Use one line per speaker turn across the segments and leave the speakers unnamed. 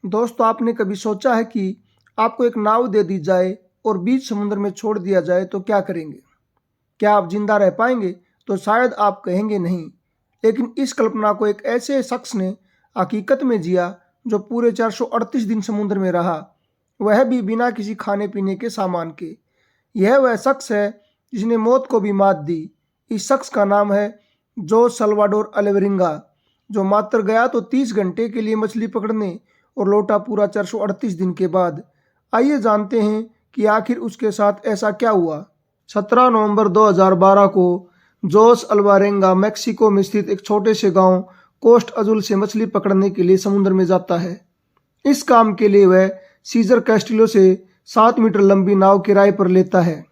दोस्तों, आपने कभी सोचा है कि आपको एक नाव दे दी जाए और बीच समुद्र में छोड़ दिया जाए तो क्या करेंगे? क्या आप जिंदा रह पाएंगे? तो शायद आप कहेंगे नहीं। लेकिन इस कल्पना को एक ऐसे शख्स ने हकीकत में जिया जो पूरे 438 दिन समुद्र में रहा, वह भी बिना किसी खाने पीने के सामान के। यह वह शख्स है जिसने मौत को भी मात दी। इस शख्स का नाम है जोस सल्वाडोर अल्वेरिंगा, जो मात्र गया तो 30 घंटे के लिए मछली पकड़ने और लौटा पूरा 438 दिन के बाद। आइए जानते हैं कि आखिर उसके साथ ऐसा क्या हुआ। 17 नवंबर 2012 को जोस अल्वारेंगा मेक्सिको में स्थित एक छोटे से गांव कोस्ट अजुल से मछली पकड़ने के लिए समुद्र में जाता है। इस काम के लिए वह सीजर कैस्टिलो से 7 मीटर लंबी नाव किराए पर लेता है।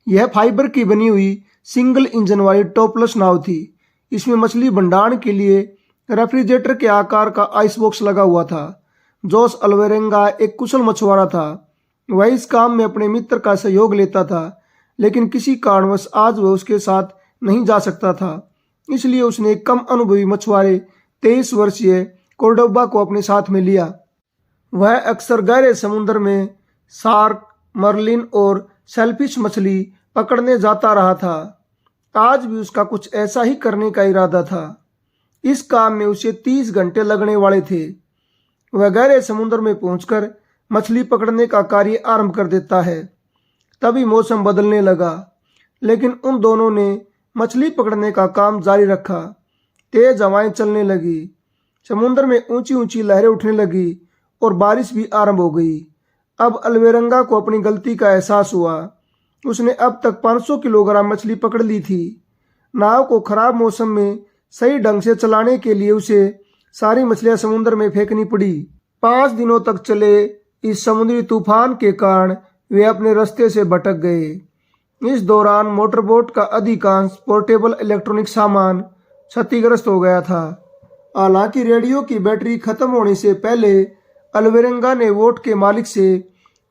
यह फाइबर की बनी हुई सिंगल इंजन वाली टॉपलेस नाव थी। इसमें मछली भंडारण के लिए रेफ्रिजरेटर के आकार का आइस बॉक्स लगा हुआ था। जोस अल्वेरेंगा एक कुशल मछुआरा था। वह इस काम में अपने मित्र का सहयोग लेता था, लेकिन किसी कारणवश आज वह उसके साथ नहीं जा सकता था। इसलिए उसने एक कम अनुभवी मछुआरे 23 वर्षीय कोर्डोबा को अपने साथ में लिया। वह अक्सर गहरे समुद्र में शार्क, मर्लिन और सेलफिश मछली पकड़ने जाता रहा था। आज भी उसका कुछ ऐसा ही करने का इरादा था। इस काम में उसे 30 घंटे लगने वाले थे। वह गहरे समुद्र में पहुंचकर मछली पकड़ने का कार्य आरंभ कर देता है। तभी मौसम बदलने लगा, लेकिन उन दोनों ने मछली पकड़ने का काम जारी रखा। तेज हवाएं चलने लगी, समुद्र में ऊंची ऊंची लहरें उठने लगी और बारिश भी आरंभ हो गई। अब अल्वेरेंगा को अपनी गलती का एहसास हुआ। उसने अब तक 500 किलोग्राम मछली पकड़ ली थी। नाव को खराब मौसम में सही ढंग से चलाने के लिए उसे सारी मछलियां समुद्र में फेंकनी पड़ी। 5 दिनों तक चले इस समुद्री तूफान के कारण वे अपने रास्ते से भटक गए। इस दौरान मोटरबोट का अधिकांश पोर्टेबल इलेक्ट्रॉनिक सामान क्षतिग्रस्त हो गया था। हालांकि रेडियो की बैटरी खत्म होने से पहले अल्वेरेंगा ने बोट के मालिक से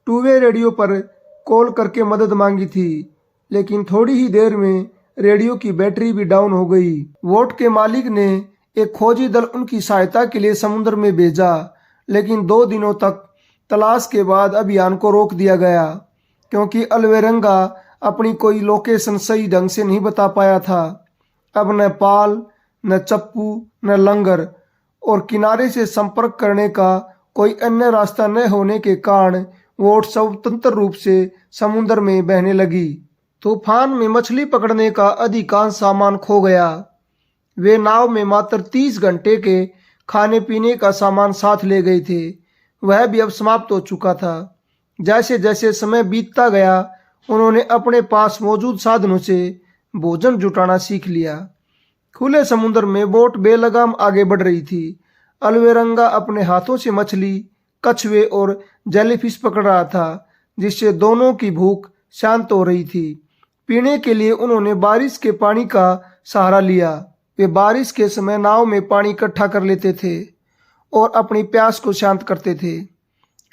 टू वे रेडियो पर कॉल करके मदद मांगी थी, लेकिन थोड़ी ही देर में रेडियो की बैटरी भी डाउन हो गई। बोट के मालिक ने एक खोजी दल उनकी सहायता के लिए समुद्र में भेजा, लेकिन 2 दिनों तक तलाश के बाद अभियान को रोक दिया गया, क्योंकि अल्वेरेंगा अपनी कोई लोकेशन सही ढंग से नहीं बता पाया था। अब न पाल, न चप्पू, न लंगर और किनारे से संपर्क करने का कोई अन्य रास्ता न होने के कारण बोट स्वतंत्र रूप से समुद्र में बहने लगी। तूफान में मछली पकड़ने का अधिकांश सामान खो गया। वे नाव में मात्र 30 घंटे के खाने पीने का सामान साथ ले गए थे। वह भी अब समाप्त हो चुका था। जैसे जैसे समय बीतता गया, उन्होंने अपने पास मौजूद साधनों से भोजन जुटाना सीख लिया। खुले समुद्र में बोट बेलगाम आगे बढ़ रही थी। अल्वेरेंगा अपने हाथों से मछली, कछुए और जेलीफिश पकड़ रहा था, जिससे दोनों की भूख शांत हो रही थी। पीने के लिए उन्होंने बारिश के पानी का सहारा लिया। वे बारिश के समय नाव में पानी इकट्ठा कर लेते थे और अपनी प्यास को शांत करते थे।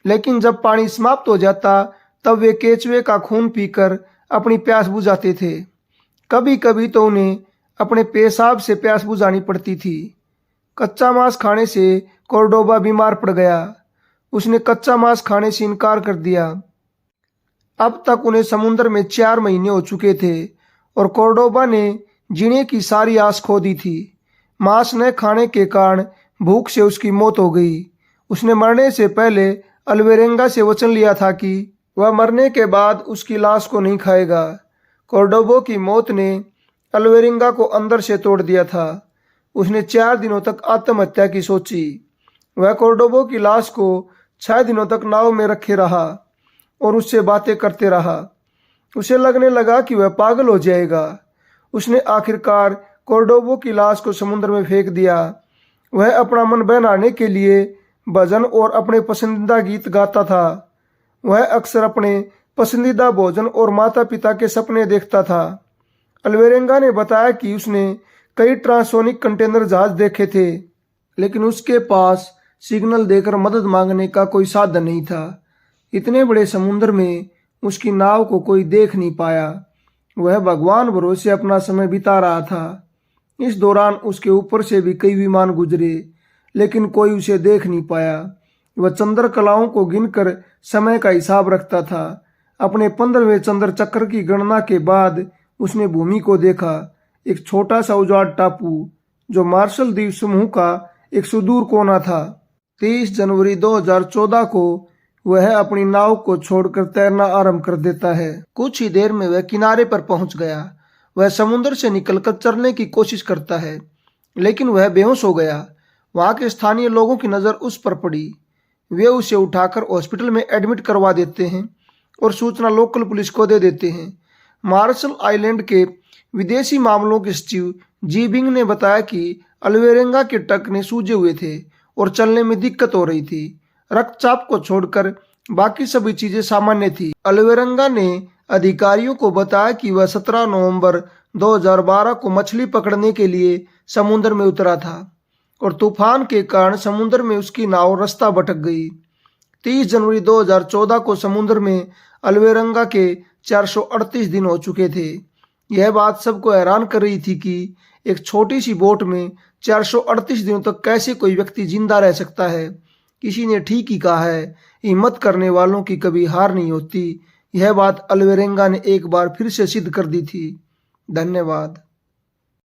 लेकिन जब पानी समाप्त हो जाता, तब वे केचुए का खून पीकर अपनी प्यास बुझाते थे। कभी कभी तो उन्हें अपने पेशाब से प्यास बुझानी पड़ती थी। कच्चा मांस खाने से कोर्डोबा बीमार पड़ गया। उसने कच्चा मांस खाने से इनकार कर दिया। अब तक उन्हें समुद्र में 4 महीने हो चुके थे और कोर्डोबा ने जीने की सारी आस खो दी थी। मांस न खाने के कारण भूख से उसकी मौत हो गई। उसने मरने से पहले अल्वेरेंगा से वचन लिया था कि वह मरने के बाद उसकी लाश को नहीं खाएगा। कोर्डोबा की मौत ने अल्वेरेंगा को अंदर से तोड़ दिया था। उसने 4 दिनों तक आत्महत्या की सोची। वह कोर्डोबा की लाश को 6 दिनों तक नाव में रखे रहा और उससे बातें करते रहा। उसे लगने लगा कि वह पागल हो जाएगा। उसने आखिरकार कोर्डोबा की लाश को समुद्र में फेंक दिया। वह अपना मन बहलाने के लिए भजन और अपने पसंदीदा गीत गाता था। वह अक्सर अपने पसंदीदा भोजन और माता पिता के सपने देखता था। अल्वेरेंगा ने बताया कि उसने कई ट्रांसोनिक कंटेनर जहाज देखे थे, लेकिन उसके पास सिग्नल देकर मदद मांगने का कोई साधन नहीं था। इतने बड़े समुद्र में उसकी नाव को कोई देख नहीं पाया। वह भगवान भरोसे अपना समय बिता रहा था। इस दौरान उसके ऊपर से भी कई विमान गुजरे, लेकिन कोई उसे देख नहीं पाया। वह चंद्रकलाओं को गिनकर समय का हिसाब रखता था। अपने 15वें चंद्र चक्र की गणना के बाद उसने भूमि को देखा, एक छोटा सा उजाड़ टापू जो मार्शल द्वीप समूह का एक सुदूर कोना था। 23 जनवरी 2014 को वह अपनी नाव को छोड़कर तैरना आरंभ कर देता है। कुछ ही देर में वह किनारे पर पहुंच गया। वह समुद्र से निकलकर चलने की कोशिश करता है, लेकिन वह बेहोश हो गया। वहां के स्थानीय लोगों की नज़र उस पर पड़ी। वे उसे उठाकर हॉस्पिटल में एडमिट करवा देते हैं और सूचना लोकल पुलिस को दे देते हैं। मार्शल आइलैंड के विदेशी मामलों के सचिव जी बिंग ने बताया कि अल्वेरेंगा के टखने सूजे हुए थे और चलने में दिक्कत हो रही थी। रक्तचाप को छोड़कर बाकी सभी चीजें सामान्य थी। अल्वेरेंगा ने अधिकारियों को बताया कि वह 17 नवंबर 2012 को मछली पकड़ने के लिए समुद्र में उतरा था और तूफान के कारण समुद्र में उसकी नाव रास्ता भटक गई। 30 जनवरी 2014 को समुद्र में अल्वेरेंगा के 438 दिन हो चुके थे। यह बात सबको हैरान कर रही थी कि एक छोटी सी बोट में 438 दिनों तक कैसे कोई व्यक्ति जिंदा रह सकता है। किसी ने ठीक ही कहा है, हिम्मत करने वालों की कभी हार नहीं होती। यह बात अल्वेरेंगा ने एक बार फिर से सिद्ध कर दी थी। धन्यवाद।